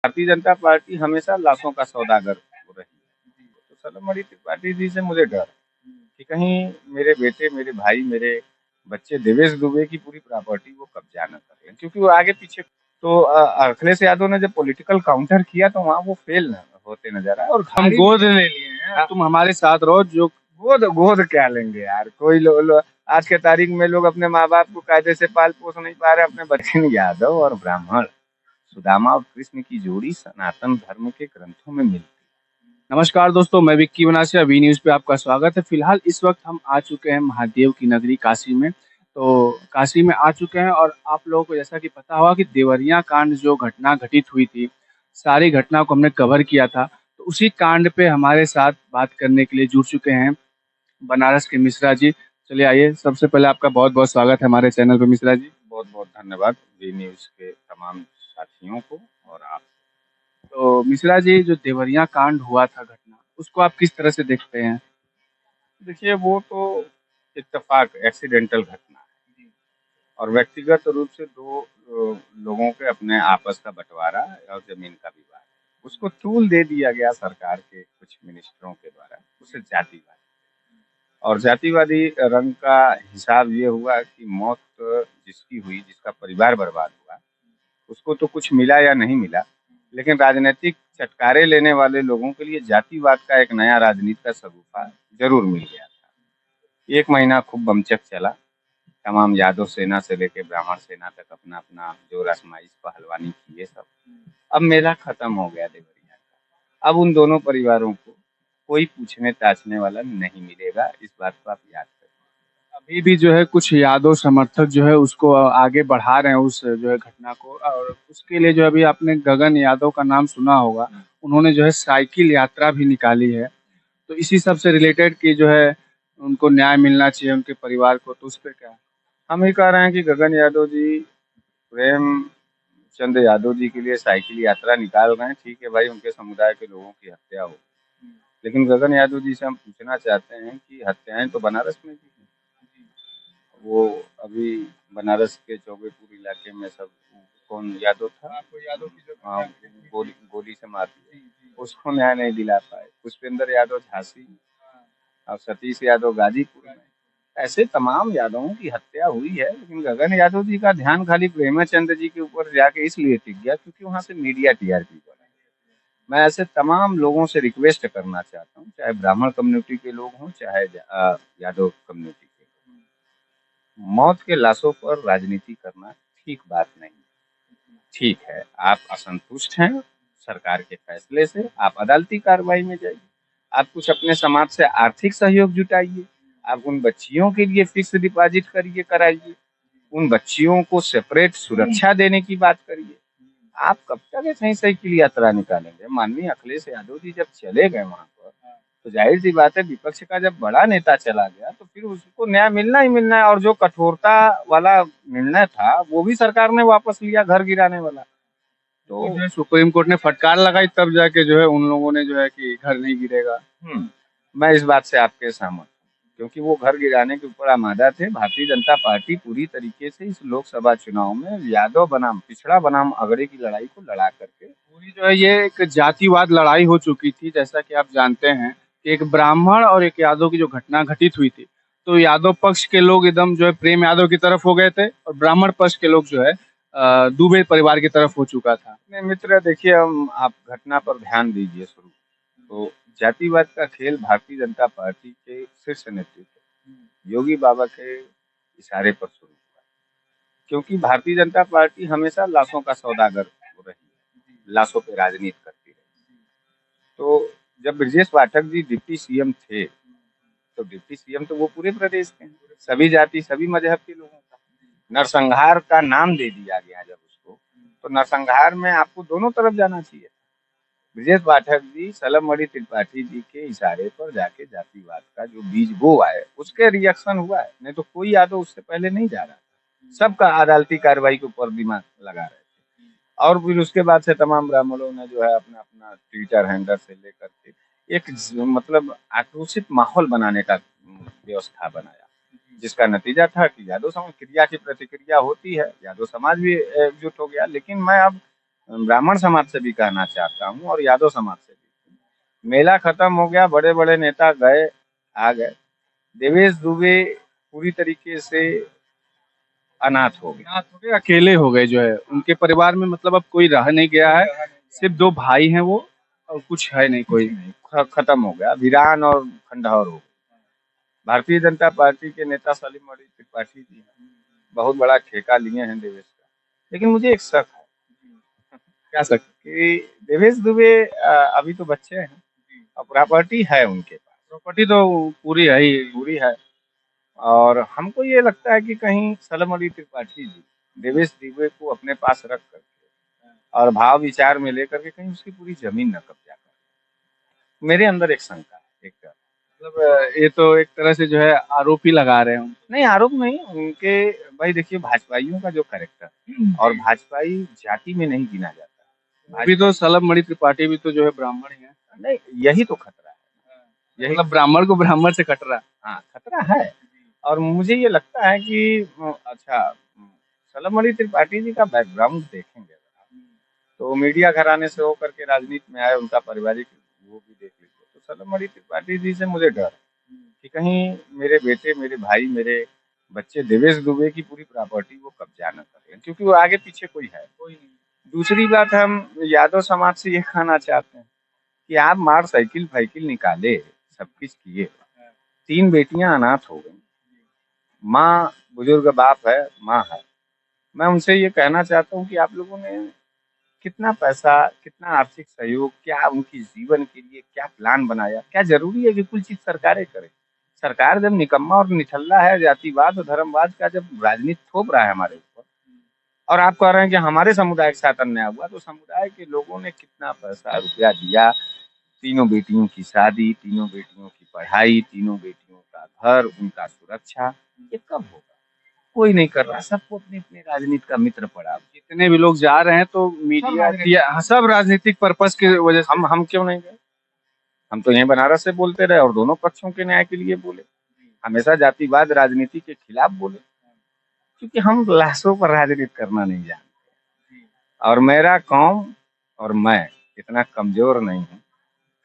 Bharatiya Janata party हमेशा लाशों का सौदागर रही है। तो सलम त्रिपाठी जी से मुझे डर है कि कहीं मेरे बेटे, मेरे भाई, मेरे बच्चे देवेश दुबे की पूरी प्रॉपर्टी वो कब्जा न कर लें, क्योंकि वो आगे पीछे तो अखिलेश यादव ने जब पॉलिटिकल काउंटर किया तो वहाँ वो फेल न होते नजर आए और हम हारी भी। गोद ले लिए हैं, तुम हमारे साथ रहो। जो गोद गोद क्या लेंगे यार, कोई आज के तारीख में लोग अपने माँ बाप को कायदे से पाल पोस नहीं पा रहे, अपने बच्चे। यादव और ब्राह्मण, सुदामा और कृष्ण की जोड़ी सनातन धर्म के ग्रंथों में मिलती नमस्कार दोस्तों, मैं विक्की बनासिया, वी न्यूज़ पे आपका स्वागत है। फिलहाल इस वक्त हम आ चुके हैं महादेव की नगरी काशी में। तो काशी में आ चुके हैं और आप लोगों को जैसा कि पता होगा कि देवरिया कांड जो घटना घटित हुई थी, सारी घटना को हमने कवर किया था। तो उसी कांड पे हमारे साथ बात करने के लिए जुड़ चुके हैं बनारस के मिश्रा जी। चलिए आइए, सबसे पहले आपका बहुत बहुत स्वागत है हमारे चैनल पे मिश्रा जी। बहुत बहुत धन्यवाद वी न्यूज के तमाम साथियों को और आप। तो मिश्रा जी, जो देवरिया कांड हुआ था घटना, उसको आप किस तरह से देखते हैं? देखिए, वो तो इत्तेफाक एक्सीडेंटल घटना है और व्यक्तिगत रूप से दो लोगों के अपने आपस का बंटवारा और जमीन का विवाद, उसको तूल दे दिया गया सरकार के कुछ मिनिस्टरों के द्वारा, उसे जातिवाद और जातिवादी रंग का हिसाब ये हुआ कि मौत जिसकी हुई, जिसका परिवार बर्बाद हुआ, उसको तो कुछ मिला या नहीं मिला, लेकिन राजनीतिक चटकारे लेने वाले लोगों के लिए जातिवाद का एक नया राजनीति का शगुफा जरूर मिल गया था। 1 महीना खूब बमचक चला, तमाम यादव सेना से लेके ब्राह्मण सेना तक अपना अपना जोर आजमाइश पहलवानी किए सब। अब मेला खत्म हो गया देवरिया का। अब उन दोनों परिवारों को कोई पूछने ताछने वाला नहीं मिलेगा, इस बात को आप याद करें। अभी भी जो है कुछ यादव समर्थक जो है उसको आगे बढ़ा रहे हैं, उस जो है घटना को। और उसके लिए जो अभी आपने गगन यादव का नाम सुना होगा, उन्होंने जो है साइकिल यात्रा भी निकाली है। तो इसी सब से रिलेटेड कि जो है उनको न्याय मिलना चाहिए उनके परिवार को, तो उस पर क्या? हम ही कह रहे हैं कि गगन यादव जी प्रेम चंद यादव जी के लिए साइकिल यात्रा निकाल रहे हैं, ठीक है भाई, उनके समुदाय के लोगों की हत्या हो, लेकिन गगन यादव जी से हम पूछना चाहते हैं कि हत्याएं तो बनारस में भी हुई। वो अभी बनारस के चौबेपुर इलाके में सब, कौन यादव था, हाँ, गोली गोली से मार दिया, उसको न्याय नहीं दिला पाए। पुष्पेंद्र यादव झांसी और सतीश यादव गाजीपुर में, ऐसे तमाम यादवों की हत्या हुई है, लेकिन गगन यादव जी का ध्यान खाली प्रेमचंद जी के ऊपर जाके इसलिए टिक गया क्योंकि वहां से मीडिया टीआरपी बना। मैं ऐसे तमाम लोगों से रिक्वेस्ट करना चाहता हूँ, चाहे ब्राह्मण कम्युनिटी के लोग हों, चाहे यादव कम्युनिटी के लोग, मौत के लाशों पर राजनीति करना ठीक बात नहीं। ठीक है, आप असंतुष्ट हैं सरकार के फैसले से, आप अदालती कार्रवाई में जाइए, आप कुछ अपने समाज से आर्थिक सहयोग जुटाइए, आप उन बच्चियों के लिए फिक्स डिपॉजिट करिए, कराइए, उन बच्चियों को सेपरेट सुरक्षा देने की बात करिए। आप कब तक ऐसे ही साइकिल यात्रा निकालेंगे? माननीय अखिलेश यादव जी जब चले गए वहां पर, तो जाहिर सी बात है, विपक्ष का जब बड़ा नेता चला गया तो फिर उसको न्याय मिलना ही मिलना है, और जो कठोरता वाला निर्णय था वो भी सरकार ने वापस लिया, घर गिराने वाला। तो तो जो है सुप्रीम कोर्ट ने फटकार लगाई, तब जाके जो है उन लोगों ने जो है कि घर नहीं गिरेगा। मैं इस बात से आपके सहमत हूँ, क्योंकि वो घर गिराने के ऊपर आमादा थे। भारतीय जनता पार्टी पूरी तरीके से इस लोकसभा चुनाव में यादव बनाम पिछड़ा बनाम अगड़े की लड़ाई को लड़ा करके, पूरी जो है ये एक जातिवाद लड़ाई हो चुकी थी। जैसा कि आप जानते हैं कि एक ब्राह्मण और एक यादव की जो घटना घटित हुई थी, तो यादव पक्ष के लोग एकदम जो है प्रेम यादव की तरफ हो गए थे और ब्राह्मण पक्ष के लोग जो है दुबे परिवार की तरफ हो चुका था। अपने मित्र देखिए, हम आप घटना पर ध्यान दीजिए शुरू। तो जातिवाद का खेल भारतीय जनता पार्टी के शीर्ष नेतृत्व योगी बाबा के इशारे पर शुरू हुआ, क्योंकि भारतीय जनता पार्टी हमेशा लाशों का सौदागर रही है, लाशों पे राजनीति करती रही। तो जब ब्रजेश पाठक जी डिप्टी सीएम थे, तो डिप्टी सीएम तो वो पूरे प्रदेश के हैं, सभी जाति सभी मजहब के लोगों का। नरसंहार का नाम दे दिया गया जब उसको, तो नरसंहार में आपको दोनों तरफ जाना चाहिए। ब्रजेश पाठक जी सलम त्रिपाठी जी के इशारे पर जाके जातिवाद का जो बीज बोआ है, उसके रिएक्शन हुआ है, नहीं तो कोई यादव उससे पहले नहीं जा रहा था। सबका अदालती कार्रवाई के ऊपर दिमाग लगा रहे थे, और फिर उसके बाद से तमाम ब्राह्मणों ने जो है अपना अपना ट्विटर हैंडल से लेकर के एक मतलब आक्रोशित माहौल बनाने का व्यवस्था बनाया, जिसका नतीजा था कि यादव समाज, क्रिया की प्रतिक्रिया होती है, यादव समाज भी एकजुट हो गया। लेकिन मैं अब ब्राह्मण समाज से भी कहना चाहता हूँ और यादव समाज से भी। मेला खत्म हो गया, बड़े बड़े नेता गए, आ गए। देवेश दुबे पूरी तरीके से अनाथ हो गए। अनाथ हो गए, अकेले हो गए जो है उनके परिवार में, मतलब अब कोई रह नहीं गया है, सिर्फ 2 भाई हैं वो, और कुछ है नहीं कोई। खत्म हो गया, वीरान और खंडहर हो गए। भारतीय जनता पार्टी के नेता सलीम अली त्रिपाठी जी हैं, बहुत बड़ा ठेका लिए हैं देवेश का। लेकिन मुझे एक शक है क्या सकते। कि देवेश दुबे अभी तो बच्चे हैं और प्रॉपर्टी है उनके पास, प्रॉपर्टी तो पूरी है ही। पूरी है। और हमको ये लगता है कि कहीं सलीम अली त्रिपाठी जी देवेश दुबे को अपने पास रख करके और भाव विचार में लेकर के कहीं उसकी पूरी जमीन न कब्जा कर। मेरे अंदर एक शंका है, एक डर। मतलब ये तो एक तरह से जो है आरोप ही लगा रहे हैं हम। नहीं, आरोप नहीं उनके। भाई देखिए, भाजपाइयों का जो कैरेक्टर और भाजपाई जाति में नहीं गिना जाता। अभी तो सलभ मणि त्रिपाठी भी तो जो है ब्राह्मण ही है। नहीं, यही तो खतरा है, यही। मतलब ब्राह्मण को ब्राह्मण से कटरा। हाँ, खतरा है। और मुझे ये लगता है कि अच्छा, सलीम अली त्रिपाठी जी का बैकग्राउंड देखेंगे अगर आप, तो मीडिया घराने से होकर के राजनीति में आए, उनका पारिवारिक वो भी देख लीजिए, तो सलीम अली त्रिपाठी जी से मुझे डर है कि कहीं मेरे बेटे, मेरे भाई, मेरे बच्चे देवेश दुबे की पूरी प्रॉपर्टी वो कब्जा न कर लें, क्योंकि वो आगे पीछे कोई है कोई नहीं। दूसरी बात, हम यादव समाज से ये कहना चाहते हैं कि आप मार साइकिल फाइकिल निकाले, सब कुछ किए, 3 बेटियां अनाथ हो गई, माँ बुजुर्ग, बाप है, माँ है। मैं उनसे ये कहना चाहता हूँ कि आप लोगों ने कितना पैसा, कितना आर्थिक सहयोग, क्या उनकी जीवन के लिए क्या प्लान बनाया? क्या ज़रूरी है कि कुल चीज़ सरकारें करें? सरकार जब निकम्मा और निठल्ला है, जातिवाद और धर्मवाद का जब राजनीति थोप रहा है हमारे ऊपर, और आप कह रहे हैं कि हमारे समुदाय के साथ अन्याय हुआ, तो समुदाय के लोगों ने कितना पैसा, रुपया दिया? तीनों बेटियों की शादी, तीनों बेटियों की पढ़ाई, तीनों बेटियों का घर, उनका सुरक्षा, ये कब होगा? कोई नहीं कर रहा, सबको अपने-अपने राजनीति का मित्र पड़ा। जितने भी लोग जा रहे हैं तो मीडिया या सब राजनीतिक पर्पस की वजह से। हम क्यों नहीं गए? हम तो यहीं बनारस से बोलते रहे और दोनों पक्षों के न्याय के लिए बोले। हमेशा जातिवाद राजनीति के खिलाफ बोले, क्योंकि हम लाशों पर राजनीति करना नहीं जानते। और मेरा कौम और मैं इतना कमजोर नहीं हूँ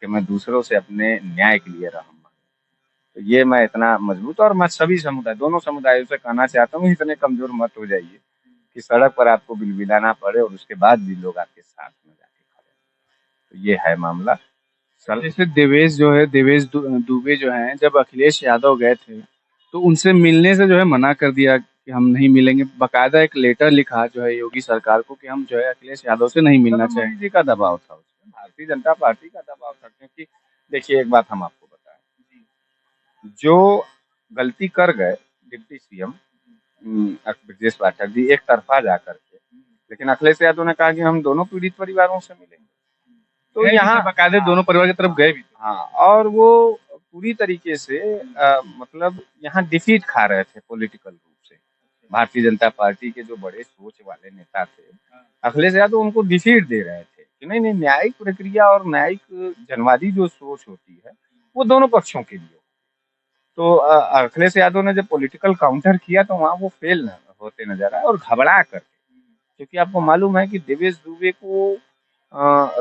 कि मैं दूसरों से अपने न्याय के लिए रहम मांगू। तो ये मैं इतना मजबूत, और मैं सभी समुदाय, दोनों समुदायों से कहना चाहता हूँ, इतने कमजोर मत हो जाइए कि सड़क पर आपको बिलबिलाना पड़े और उसके बाद भी लोग आपके साथ में जाके खड़े हों। तो ये है मामला। जैसे देवेश जो है, दुबे जो हैं, जब अखिलेश यादव गए थे तो उनसे मिलने से जो है मना कर दिया कि हम नहीं मिलेंगे। बकायदा एक लेटर लिखा जो है योगी सरकार को कि हम जो है अखिलेश यादव से नहीं मिलना सलीम चाहेंगे। अली जी का दबाव था उसमें, भारतीय जनता पार्टी का दबाव था, क्योंकि देखिए एक बात हम आपको बताएं, जो गलती कर गए डिप्टी सीएम ब्रजेश पाठक जी एक तरफा जा करके, लेकिन अखिलेश यादव ने कहा कि हम दोनों पीड़ित परिवारों से मिलेंगे। तो यहाँ बकायदे दोनों परिवार की तरफ गए भी थे। हाँ, और वो पूरी तरीके से मतलब यहाँ डिफीट खा रहे थे पॉलिटिकल रूप से। भारतीय जनता पार्टी के जो बड़े सोच वाले नेता थे, अखिलेश यादव उनको डिफीट दे रहे थे कि नहीं नहीं, न्यायिक प्रक्रिया और न्यायिक जनवादी जो सोच होती है वो दोनों पक्षों के लिए। तो अखिलेश यादव ने जब पॉलिटिकल काउंटर किया तो वहाँ वो फेल होते नजर आए और घबरा कर, क्योंकि आपको मालूम है कि देवेश दुबे को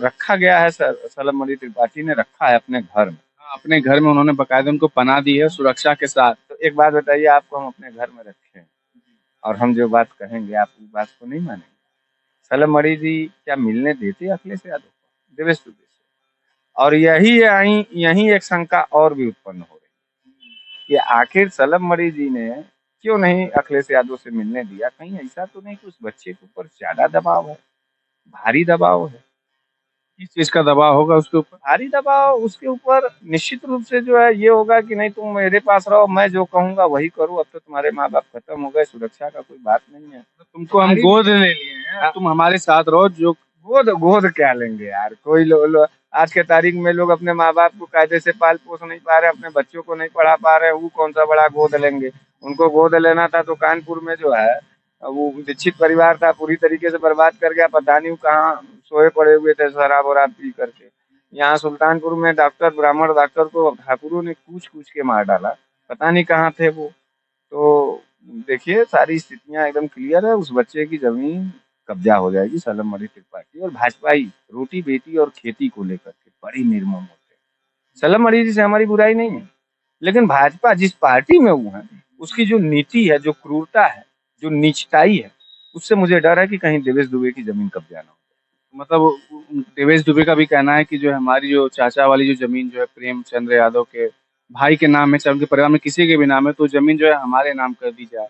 रखा गया है, सलीम अली त्रिपाठी ने रखा है अपने घर में। हाँ, अपने घर में उन्होंने बकायदा उनको पनाह दी है सुरक्षा के साथ। तो एक बात बताइए, आपको हम अपने घर में रखें और हम जो बात कहेंगे आप उस बात को नहीं मानेंगे? सलीम अली जी क्या मिलने देते अखिलेश यादव को देवेश दुबे से? और यही एक शंका और भी उत्पन्न हो रही है कि आखिर सलीम अली जी ने क्यों नहीं अखिलेश यादव से मिलने दिया? कहीं ऐसा तो नहीं कि उस बच्चे के ऊपर ज्यादा दबाव है, भारी दबाव है? किस चीज का दबाव होगा उसके ऊपर? भारी दबाव उसके ऊपर निश्चित रूप से जो है ये होगा कि नहीं, तुम मेरे पास रहो, मैं जो कहूंगा वही करूँ, अब तो तुम्हारे माँ बाप खत्म हो गए, सुरक्षा का कोई बात नहीं है, तुमको हम गोद ले लिए हैं, तुम हमारे साथ रहो। जो गोद गोद क्या लेंगे यार? कोई आज के तारीख में लोग अपने माँ बाप को कायदे से पाल पोस नहीं पा रहे, अपने बच्चों को नहीं पढ़ा पा रहे, वो कौन सा बड़ा गोद लेंगे? उनको गोद लेना था तो कानपुर में जो है वो दीक्षित परिवार था, पूरी तरीके से बर्बाद कर गया, पता नहीं कहाँ सोए पड़े हुए थे शराब वराब पी करके। यहाँ सुल्तानपुर में डॉक्टर, ब्राह्मण डॉक्टर को ठाकुरों ने कूच कूच के मार डाला, पता नहीं कहाँ थे वो। तो देखिए, सारी स्थितियां एकदम क्लियर है, उस बच्चे की जमीन कब्जा हो जाएगी सलम मणि त्रिपाठी और भाजपा ही रोटी बेटी और खेती को लेकर के बड़ी निर्मम होते हैं। सलम मणि जी से हमारी बुराई नहीं है, लेकिन भाजपा जिस पार्टी में वो है उसकी जो नीति है, जो क्रूरता है, जो नीचताई है, उससे मुझे डर है कि कहीं देवेश दुबे की जमीन कब्जा ना हो। मतलब देवेश दुबे का भी कहना है कि जो है हमारी जो चाचा वाली जो जमीन जो है प्रेमचंद्र यादव के भाई के नाम है, चाहे उनके परिवार में किसी के भी नाम है, तो जमीन जो है हमारे नाम कर दी जाए।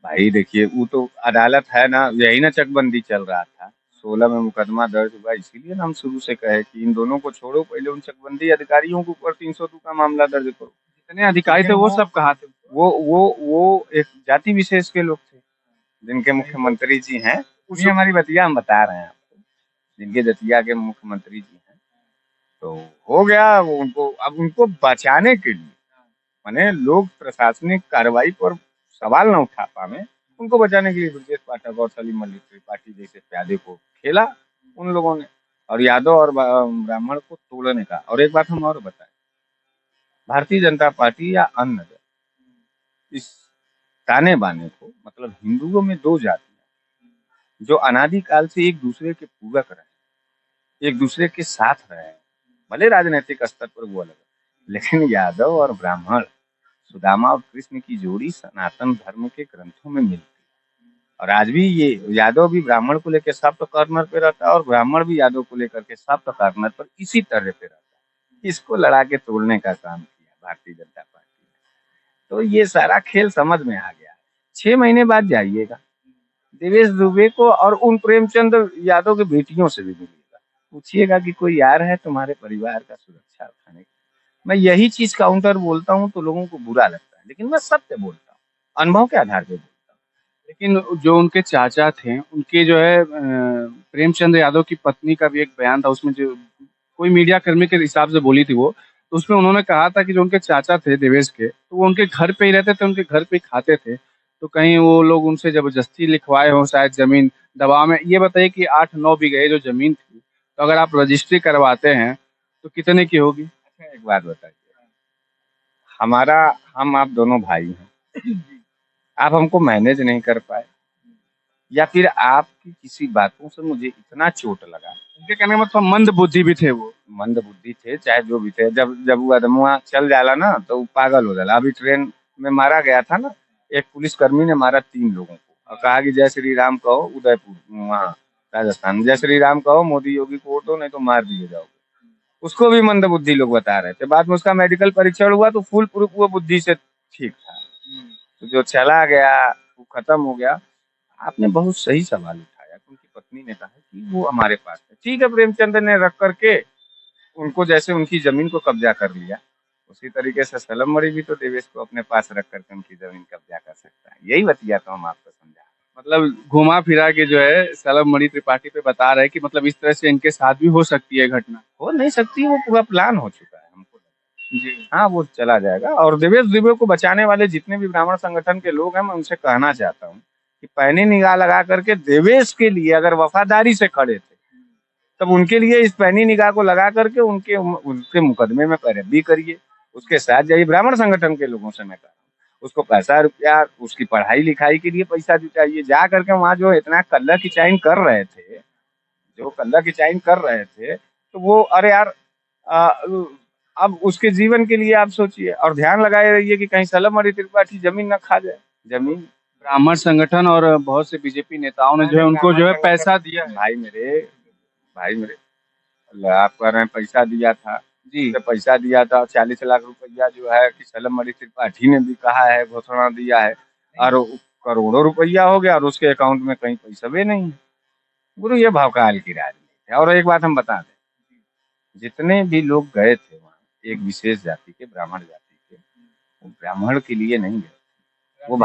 भाई देखिए, वो तो अदालत है ना, यही ना चकबंदी चल रहा था, 16 में मुकदमा दर्ज हुआ, इसीलिए ना हम शुरू से कहे कि इन दोनों को छोड़ो, पहले उन चकबंदी अधिकारियों के ऊपर 302 का मामला दर्ज करो। जितने अधिकारी थे वो सब कहाँ थे? वो एक जाति विशेष के लोग थे, जिनके मुख्यमंत्री जी हैं, उसी हमारी बतिया हम बता रहे हैं आपको, जिनके दतिया के मुख्यमंत्री जी हैं। तो हो गया वो, उनको अब उनको बचाने के लिए, माने लोग प्रशासनिक कार्रवाई पर सवाल न उठा पावे, उनको बचाने के लिए ब्रजेश पाठक और सलीम मलिक त्रिपाठी जैसे प्यादे को खेला उन लोगों ने, और यादव और ब्राह्मण को तोड़ने का। और एक बात हम और बताएं, भारतीय जनता पार्टी या अन्य दल इस ताने बाने को, मतलब हिंदुओं में दो जातियां जो अनादिकाल से एक दूसरे के पूरक रहे, एक दूसरे के साथ रहे हैं, भले राजनीतिक स्तर पर वो अलग है, लेकिन यादव और ब्राह्मण, सुदामा और कृष्ण की जोड़ी सनातन धर्म के ग्रंथों में मिलती है। और आज भी ये यादव भी ब्राह्मण को लेकर सख्त कॉर्नर पे रहता है और ब्राह्मण भी यादव को लेकर के सख्त कॉर्नर पर इसी तरह पे रहता है। इसको लड़ा के तोड़ने का काम किया भारतीय जनता पार्टी ने। तो ये सारा खेल समझ में आ गया। 6 महीने बाद जाइएगा, देवेश दुबे को और उन प्रेमचंद यादव के बेटियों से भी मिलिएगा, पूछिएगा कि कोई यार है तुम्हारे परिवार का सुरक्षा रखने। मैं यही चीज काउंटर बोलता हूँ तो लोगों को बुरा लगता है, लेकिन मैं सत्य बोलता हूँ, अनुभव के आधार पे बोलता हूँ। लेकिन जो उनके चाचा थे, उनके जो है प्रेमचंद्र यादव की पत्नी का भी एक बयान था, उसमें जो कोई मीडिया कर्मी के हिसाब से बोली थी वो, तो उसमें उन्होंने कहा था कि जो उनके चाचा थे देवेश के, तो वो उनके घर पे ही रहते थे, उनके घर पे ही खाते थे। तो कहीं वो लोग उनसे जबरदस्ती लिखवाए हों शायद जमीन दबाव में। ये बताइए कि 8-9 बीघे जो जमीन थी, तो अगर आप रजिस्ट्री करवाते हैं तो कितने की होगी? अच्छा एक बात बताइए, हमारा हम आप दोनों भाई हैं, आप हमको मैनेज नहीं कर पाए, या फिर आपकी किसी बातों से मुझे इतना चोट लगा। उनके कहने का मतलब मंद बुद्धि भी थे वो। मंद बुद्धि थे चाहे जो भी थे, जब जब वो आदमुआ चल जाला ना तो वो पागल हो जाला। अभी ट्रेन में मारा गया था ना, एक पुलिसकर्मी ने मारा 3 लोगों को और कहा कि जय श्री राम कहो, उदयपुर वहाँ राजस्थान में, जय श्री राम कहो, मोदी योगी को वोट दो नहीं तो मार दिए जाओगे। उसको भी मंद बुद्धि लोग बता रहे थे। बाद में उसका मेडिकल परीक्षण हुआ तो फुल प्रूफ वो बुद्धि से ठीक था। तो जो चला गया वो खत्म हो गया। आपने बहुत सही सवाल उठाया, उनकी पत्नी ने कहा कि वो हमारे पास है, ठीक है, प्रेमचंद ने रख करके उनको जैसे उनकी जमीन को कब्जा कर लिया, उसी तरीके से सलम मणि भी तो देवेश को अपने पास रख करके उनकी जमीन कब्जा कर सकता है। यही बतिया तो हम आपको समझा। मतलब घुमा फिरा के जो है सलम मणि त्रिपाठी पे बता रहे हैं कि मतलब इस तरह से इनके साथ भी हो सकती है घटना। हो नहीं सकती, वो पूरा प्लान हो चुका है हमको लगता जी। है। हाँ, वो चला जाएगा। और देवेश दुबे को बचाने वाले जितने भी ब्राह्मण संगठन के लोग हैं, मैं उनसे कहना चाहता हूँ कि पैनी निगाह लगा करके देवेश के लिए अगर वफादारी से खड़े थे, तब उनके लिए इस पैनी निगाह को लगा करके उनके उनके मुकदमे में पैरवी करिए, उसके साथ जाइए। ब्राह्मण संगठन के लोगों से मैं कह रहा हूँ, उसको पैसा रुपया, उसकी पढ़ाई लिखाई के लिए पैसा जुटाइए। जा करके वहाँ जो इतना कल्ला किचाइन कर रहे थे, तो वो अरे यार, आ, अब उसके जीवन के लिए आप सोचिए और ध्यान लगाए रहिए कि कहीं सलम मणि त्रिपाठी जमीन न खा जाए। जमीन ब्राह्मण संगठन और बहुत से बीजेपी नेताओं ने जो है उनको जो है पैसा दिया है। भाई मेरे आप कह रहे हैं पैसा दिया था, जी। तो पैसा दिया था 40 लाख रुपया जो है कि सलम मणि त्रिपाठी ने भी कहा है, घोषणा दिया है, और करोड़ों रुपया हो गया और उसके अकाउंट में कहीं पैसा भी नहीं है। गुरु, ये भवकाल की राजनीति है। और एक बात हम बता दें, जितने भी लोग गए थे वहाँ, एक विशेष जाति के, ब्राह्मण जाति के, वो ब्राह्मण के लिए नहीं गए, वो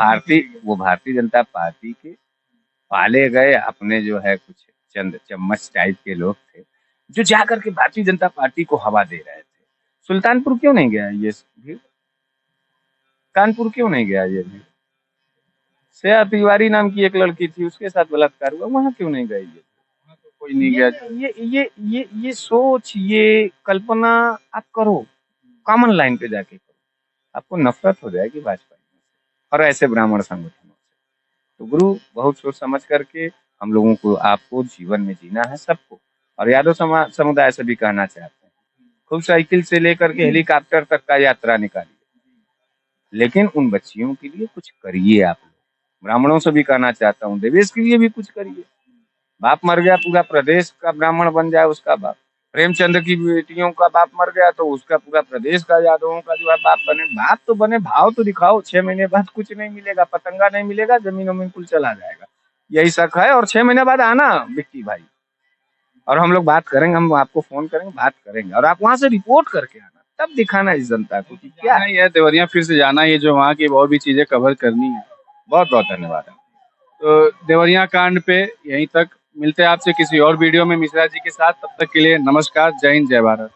भारतीय जनता पार्टी के पाले गए अपने जो है कुछ चंद चम्मच टाइप के लोग थे, जो जाकर के भारतीय जनता पार्टी को हवा दे रहे थे। सुल्तानपुर क्यों नहीं गया ये भीड़? कानपुर क्यों नहीं गया ये भीड़? श्रेया तिवारी नाम की एक लड़की थी, उसके साथ बलात्कार हुआ, वहां क्यों नहीं गए ये? कोई नहीं गया। ये सोच, ये कल्पना आप करो, कॉमन लाइन पे जाके करो, आपको नफरत हो जाएगी भाजपा और ऐसे ब्राह्मण संगठनों से। तो गुरु, बहुत सोच समझ करके हम लोगों को आपको जीवन में जीना है सबको। और यादव समुदाय से भी कहना चाहते हैं, खूब साइकिल से लेकर के हेलीकॉप्टर तक का यात्रा निकालिए, लेकिन उन बच्चियों के लिए कुछ करिए आप लोग। ब्राह्मणों से भी कहना चाहता हूँ, देवेश के लिए भी कुछ करिए। बाप मर गया, पूरा प्रदेश का ब्राह्मण बन जाए उसका बाप। प्रेमचंद की बेटियों का बाप मर गया तो उसका पूरा प्रदेश का यादवों का जो है बाप बने। बाप तो बने, भाव तो दिखाओ। 6 महीने बाद कुछ नहीं मिलेगा, पतंगा नहीं मिलेगा, जमीन वमीन कुल चला जाएगा, यही शक है। और 6 महीने बाद आना विक्की भाई, और हम लोग बात करेंगे, हम आपको फोन करेंगे, बात करेंगे, और आप वहां से रिपोर्ट करके आना, तब दिखाना इस जनता को कि क्या नहीं है देवरिया फिर से जाना, ये जो वहाँ की और भी चीजें कवर करनी है। बहुत बहुत धन्यवाद। तो देवरिया कांड पे यहीं तक, मिलते हैं आपसे किसी और वीडियो में मिश्रा जी के साथ। तब तक के लिए नमस्कार, जय हिंद, जय भारत।